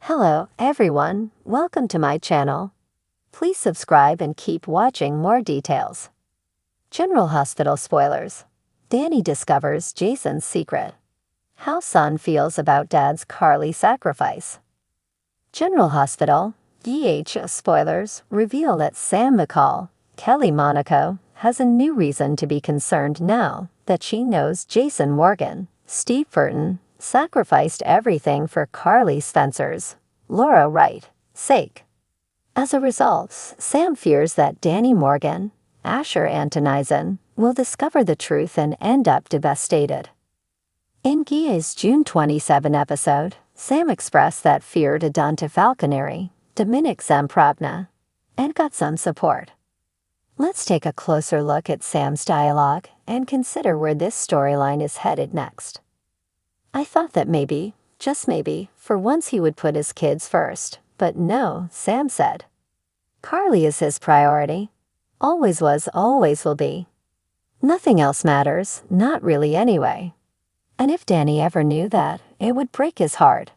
Hello, everyone. Welcome to my channel. Please subscribe and keep watching more details. General Hospital spoilers. Danny discovers Jason's secret. How son feels about dad's Carly sacrifice. General Hospital, spoilers reveal that Sam McCall, Kelly Monaco, has a new reason to be concerned now that she knows Jason Morgan, Steve Burton, sacrificed everything for Carly Spencer's, Laura Wright, sake. As a result, Sam fears that Danny Morgan, Asher Antonizon, will discover the truth and end up devastated. In Gia's June 27 episode, Sam expressed that fear to Dante Falconeri, Dominic Zamprogna, and got some support. Let's take a closer look at Sam's dialogue and consider where this storyline is headed next. I thought that maybe, just maybe, for once he would put his kids first, but no, Sam said. Carly is his priority. Always was, always will be. Nothing else matters, not really anyway. And if Danny ever knew that, it would break his heart.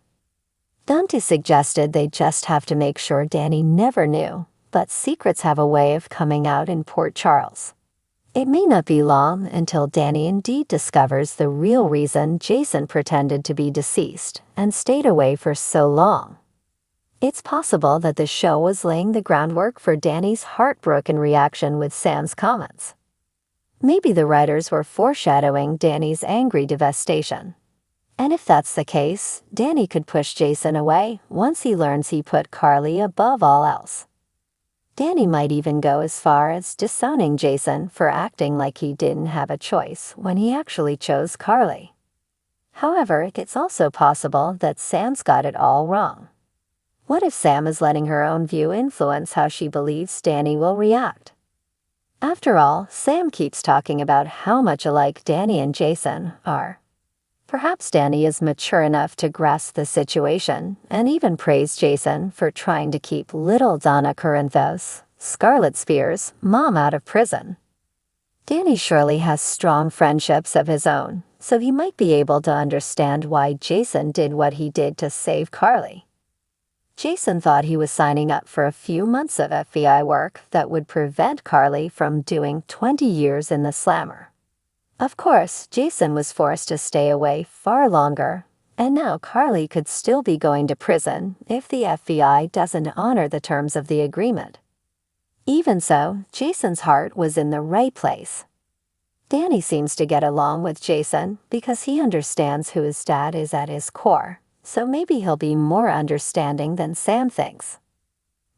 Dante suggested they just have to make sure Danny never knew, but secrets have a way of coming out in Port Charles. It may not be long until Danny indeed discovers the real reason Jason pretended to be deceased and stayed away for so long. It's possible that the show was laying the groundwork for Danny's heartbroken reaction with Sam's comments. Maybe the writers were foreshadowing Danny's angry devastation. And if that's the case, Danny could push Jason away once he learns he put Carly above all else. Danny might even go as far as disowning Jason for acting like he didn't have a choice when he actually chose Carly. However, it's also possible that Sam's got it all wrong. What if Sam is letting her own view influence how she believes Danny will react? After all, Sam keeps talking about how much alike Danny and Jason are. Perhaps Danny is mature enough to grasp the situation and even praise Jason for trying to keep little Donna Corinthos, Scarlet Spears, mom out of prison. Danny surely has strong friendships of his own, so he might be able to understand why Jason did what he did to save Carly. Jason thought he was signing up for a few months of FBI work that would prevent Carly from doing 20 years in the slammer. Of course, Jason was forced to stay away far longer, and now Carly could still be going to prison if the FBI doesn't honor the terms of the agreement. Even so, Jason's heart was in the right place. Danny seems to get along with Jason because he understands who his dad is at his core, so maybe he'll be more understanding than Sam thinks.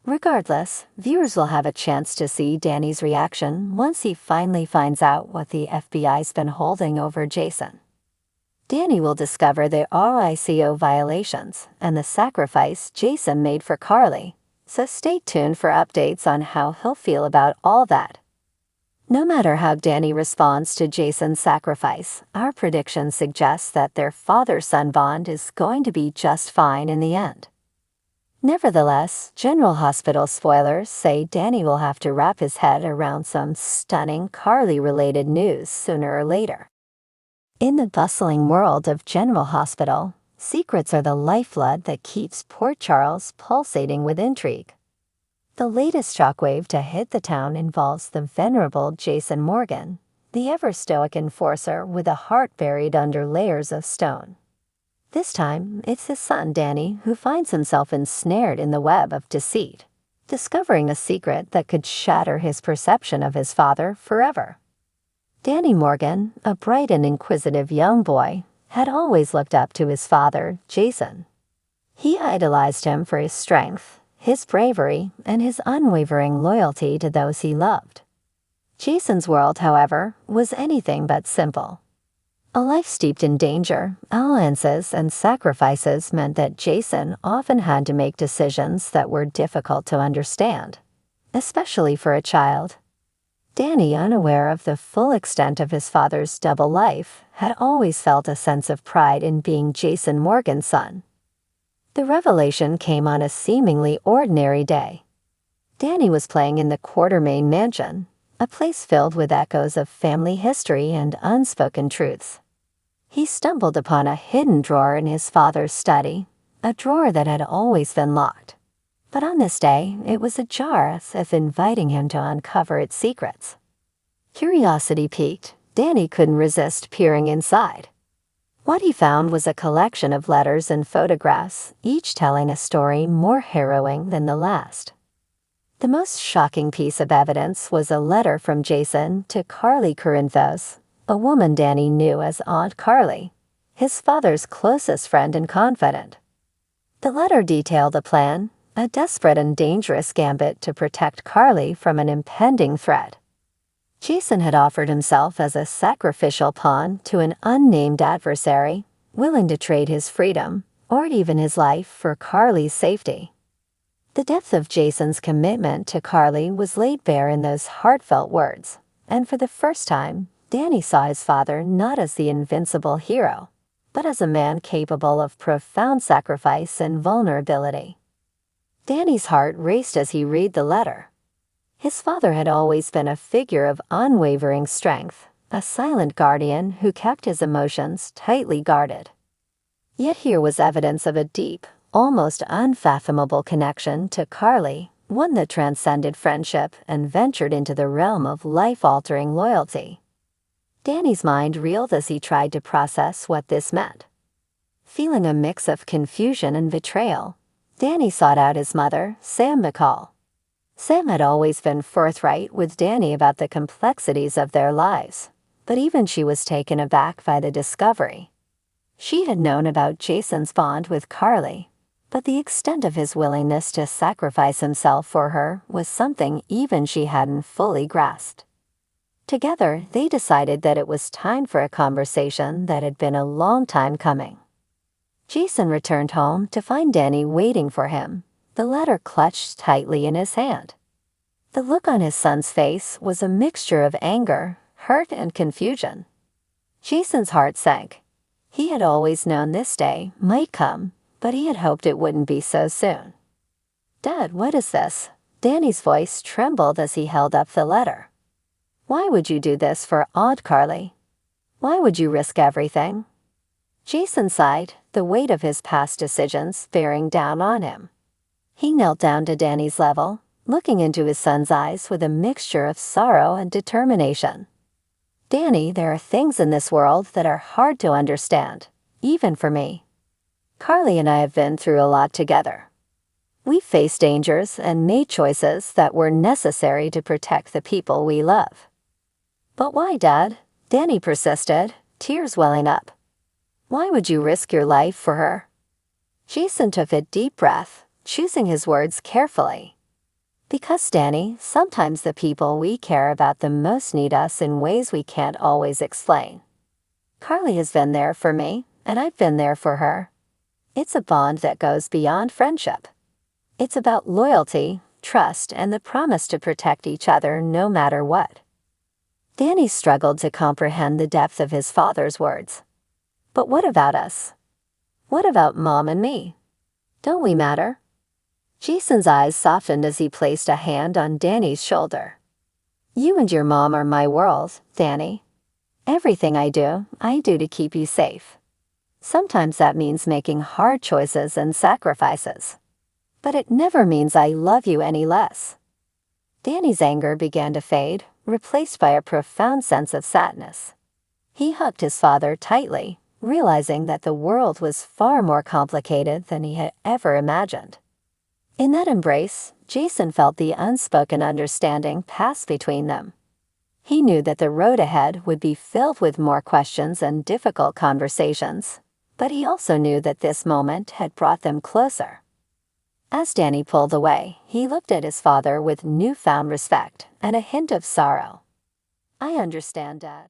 Regardless, viewers will have a chance to see Danny's reaction once he finally finds out what the FBI's been holding over Jason. Danny will discover the RICO violations and the sacrifice Jason made for Carly, so stay tuned for updates on how he'll feel about all that. No matter how Danny responds to Jason's sacrifice, our prediction suggests that their father-son bond is going to be just fine in the end. Nevertheless, General Hospital spoilers say Danny will have to wrap his head around some stunning Carly-related news sooner or later. In the bustling world of General Hospital, secrets are the lifeblood that keeps Port Charles pulsating with intrigue. The latest shockwave to hit the town involves the venerable Jason Morgan, the ever-stoic enforcer with a heart buried under layers of stone. This time, it's his son Danny who finds himself ensnared in the web of deceit, discovering a secret that could shatter his perception of his father forever. Danny Morgan, a bright and inquisitive young boy, had always looked up to his father, Jason. He idolized him for his strength, his bravery, and his unwavering loyalty to those he loved. Jason's world, however, was anything but simple. A life steeped in danger, alliances, and sacrifices meant that Jason often had to make decisions that were difficult to understand, especially for a child. Danny, unaware of the full extent of his father's double life, had always felt a sense of pride in being Jason Morgan's son. The revelation came on a seemingly ordinary day. Danny was playing in the Quartermaine mansion, a place filled with echoes of family history and unspoken truths. He stumbled upon a hidden drawer in his father's study, a drawer that had always been locked. But on this day, it was ajar, as if inviting him to uncover its secrets. Curiosity piqued, Danny couldn't resist peering inside. What he found was a collection of letters and photographs, each telling a story more harrowing than the last. The most shocking piece of evidence was a letter from Jason to Carly Corinthos, a woman Danny knew as Aunt Carly, his father's closest friend and confidant. The letter detailed a plan, a desperate and dangerous gambit to protect Carly from an impending threat. Jason had offered himself as a sacrificial pawn to an unnamed adversary, willing to trade his freedom, or even his life, for Carly's safety. The depth of Jason's commitment to Carly was laid bare in those heartfelt words, and for the first time, Danny saw his father not as the invincible hero, but as a man capable of profound sacrifice and vulnerability. Danny's heart raced as he read the letter. His father had always been a figure of unwavering strength, a silent guardian who kept his emotions tightly guarded. Yet here was evidence of a deep, almost unfathomable connection to Carly, one that transcended friendship and ventured into the realm of life-altering loyalty. Danny's mind reeled as he tried to process what this meant. Feeling a mix of confusion and betrayal, Danny sought out his mother, Sam McCall. Sam had always been forthright with Danny about the complexities of their lives, but even she was taken aback by the discovery. She had known about Jason's bond with Carly, but the extent of his willingness to sacrifice himself for her was something even she hadn't fully grasped. Together, they decided that it was time for a conversation that had been a long time coming. Jason returned home to find Danny waiting for him, the letter clutched tightly in his hand. The look on his son's face was a mixture of anger, hurt, and confusion. Jason's heart sank. He had always known this day might come, but he had hoped it wouldn't be so soon. "Dad, what is this?" Danny's voice trembled as he held up the letter. "Why would you do this for Aunt Carly? Why would you risk everything?" Jason sighed, the weight of his past decisions bearing down on him. He knelt down to Danny's level, looking into his son's eyes with a mixture of sorrow and determination. "Danny, there are things in this world that are hard to understand, even for me. Carly and I have been through a lot together. We've faced dangers and made choices that were necessary to protect the people we love." "But why, Dad?" Danny persisted, tears welling up. "Why would you risk your life for her?" Jason took a deep breath, choosing his words carefully. "Because, Danny, sometimes the people we care about the most need us in ways we can't always explain. Carly has been there for me, and I've been there for her. It's a bond that goes beyond friendship. It's about loyalty, trust, and the promise to protect each other no matter what." Danny struggled to comprehend the depth of his father's words. "But what about us? What about Mom and me? Don't we matter?" Jason's eyes softened as he placed a hand on Danny's shoulder. "You and your mom are my world, Danny. Everything I do to keep you safe. Sometimes that means making hard choices and sacrifices. But it never means I love you any less." Danny's anger began to fade, replaced by a profound sense of sadness. He hugged his father tightly, realizing that the world was far more complicated than he had ever imagined. In that embrace, Jason felt the unspoken understanding pass between them. He knew that the road ahead would be filled with more questions and difficult conversations, but he also knew that this moment had brought them closer. As Danny pulled away, he looked at his father with newfound respect and a hint of sorrow. "I understand, Dad."